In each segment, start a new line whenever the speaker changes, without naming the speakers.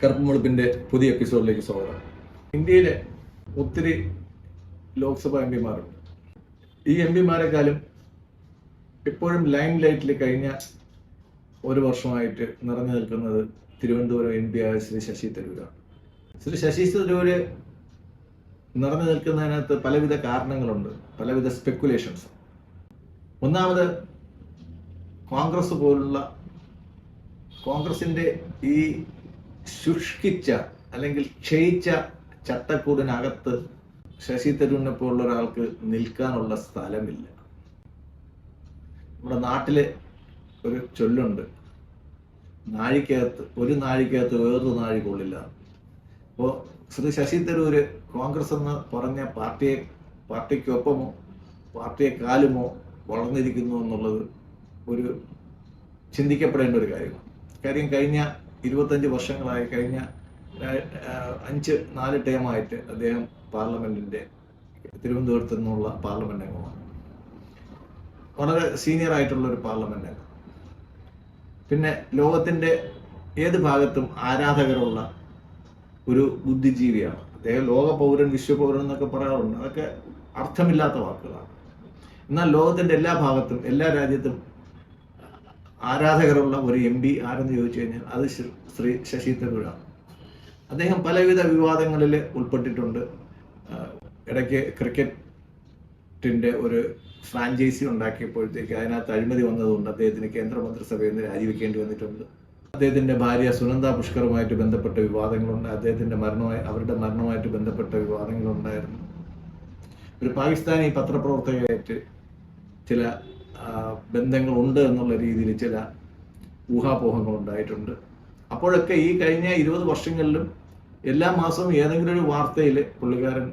കറുപ്പുമുളുപ്പിൻ്റെ പുതിയ എപ്പിസോഡിലേക്ക് സ്വാഗതം. ഇന്ത്യയിലെ ഒത്തിരി ലോക്സഭാ എം പിമാരുണ്ട്. ഈ എം പിമാരെക്കാളും എപ്പോഴും ലൈം ലൈറ്റിൽ കഴിഞ്ഞ ഒരു വർഷമായിട്ട് നിറഞ്ഞു നിൽക്കുന്നത് തിരുവനന്തപുരം എം പി ആയ ശ്രീ ശശി തരൂരാണ്. ശ്രീ ശശി തരൂര് നിറഞ്ഞു നിൽക്കുന്നതിനകത്ത് പലവിധ കാരണങ്ങളുണ്ട്, പലവിധ സ്പെക്കുലേഷൻസ്. ഒന്നാമത്, കോൺഗ്രസിന്റെ ഈ ശുഷ്കിച്ച അല്ലെങ്കിൽ ക്ഷയിച്ച ചട്ടക്കൂടിനകത്ത് ശശി തരൂരിനെ പോലുള്ള ഒരാൾക്ക് നിൽക്കാനുള്ള സ്ഥലമില്ല. നമ്മുടെ നാട്ടില് ഒരു ചൊല്ലുണ്ട്, ഒരു നാഴിക്കകത്ത് വേറൊരു നാഴി കൊള്ളില്ല. അപ്പോൾ ശ്രീ ശശി തരൂര് കോൺഗ്രസ് എന്ന് പറഞ്ഞ പാർട്ടിക്കൊപ്പമോ പാർട്ടിയെക്കാലുമോ വളർന്നിരിക്കുന്നു എന്നുള്ളത് ഒരു ചിന്തിക്കപ്പെടേണ്ട ഒരു കാര്യമാണ്. കാര്യം കഴിഞ്ഞ 25 വർഷങ്ങളായി, കഴിഞ്ഞ 4 ടേമായിട്ട് അദ്ദേഹം പാർലമെന്റിന്റെ തിരുവനന്തപുരത്ത് നിന്നുള്ള പാർലമെന്റ് അംഗമാണ്. വളരെ സീനിയർ ആയിട്ടുള്ള ഒരു പാർലമെന്റ് അംഗം. പിന്നെ ലോകത്തിന്റെ ഏത് ഭാഗത്തും ആരാധകരുള്ള ഒരു ബുദ്ധിജീവിയാണ് അദ്ദേഹം. ലോക പൗരൻ, വിശ്വപൗരൻ എന്നൊക്കെ പറയാറുണ്ട്. അതൊക്കെ അർത്ഥമില്ലാത്ത വാക്കുകളാണ്. എന്നാൽ ലോകത്തിന്റെ എല്ലാ ഭാഗത്തും, എല്ലാ രാജ്യത്തും ആരാധകരുള്ള ഒരു എം പി ആരെന്ന് ചോദിച്ചു കഴിഞ്ഞാൽ അത് ശ്രീ ശശി തരൂരാണ്. അദ്ദേഹം പലവിധ വിവാദങ്ങളിൽ ഉൾപ്പെട്ടിട്ടുണ്ട്. ഇടയ്ക്ക് ക്രിക്കറ്റിന്റെ ഒരു ഫ്രാഞ്ചൈസി ഉണ്ടാക്കിയപ്പോഴത്തേക്ക് അതിനകത്ത് അഴിമതി വന്നതുകൊണ്ട് അദ്ദേഹത്തിന് കേന്ദ്രമന്ത്രിസഭയിൽ നിന്ന് രാജിവെക്കേണ്ടി വന്നിട്ടുണ്ട്. അദ്ദേഹത്തിന്റെ ഭാര്യ സുനന്ദ പുഷ്കറുമായിട്ട് ബന്ധപ്പെട്ട വിവാദങ്ങളുണ്ട്. അവരുടെ മരണവുമായിട്ട് ബന്ധപ്പെട്ട വിവാദങ്ങളുണ്ടായിരുന്നു. ഒരു പാകിസ്ഥാനി പത്രപ്രവർത്തകയായിട്ട് ചില ബന്ധങ്ങളുണ്ട് എന്നുള്ള രീതിയിൽ ചില ഊഹാപോഹങ്ങൾ ഉണ്ടായിട്ടുണ്ട്. അപ്പോഴൊക്കെ ഈ കഴിഞ്ഞ 20 വർഷങ്ങളിലും എല്ലാ മാസവും ഏതെങ്കിലും ഒരു വാർത്തയിൽ പുള്ളിക്കാരൻ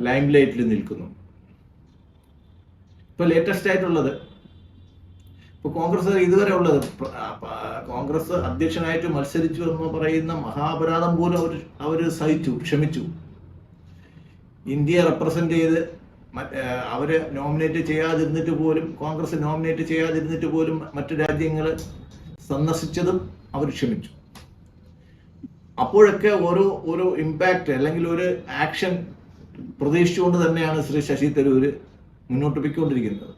ലൈം ലൈറ്റിൽ നിൽക്കുന്നു. ഇപ്പൊ ലേറ്റസ്റ്റ് ആയിട്ടുള്ളത്, ഇപ്പൊ കോൺഗ്രസ് ഇതുവരെ ഉള്ളത്, കോൺഗ്രസ് അധ്യക്ഷനായിട്ട് മത്സരിച്ചു എന്ന് പറയുന്ന മഹാപരാധം പോലും അവര് ക്ഷമിച്ചു. ഇന്ത്യയെ റെപ്രസെന്റ് ചെയ്ത് അവര് നോമിനേറ്റ് ചെയ്യാതിരുന്നിട്ട് പോലും, കോൺഗ്രസ് നോമിനേറ്റ് ചെയ്യാതിരുന്നിട്ട് പോലും മറ്റു രാജ്യങ്ങൾ സന്ദർശിച്ചതും അവർ ക്ഷമിച്ചു. അപ്പോഴൊക്കെ ഓരോ ഇമ്പാക്റ്റ് അല്ലെങ്കിൽ ഒരു ആക്ഷൻ പ്രതീക്ഷിച്ചുകൊണ്ട് തന്നെയാണ് ശ്രീ ശശി തരൂര് മുന്നോട്ട് പോയിക്കൊണ്ടിരിക്കുന്നത്.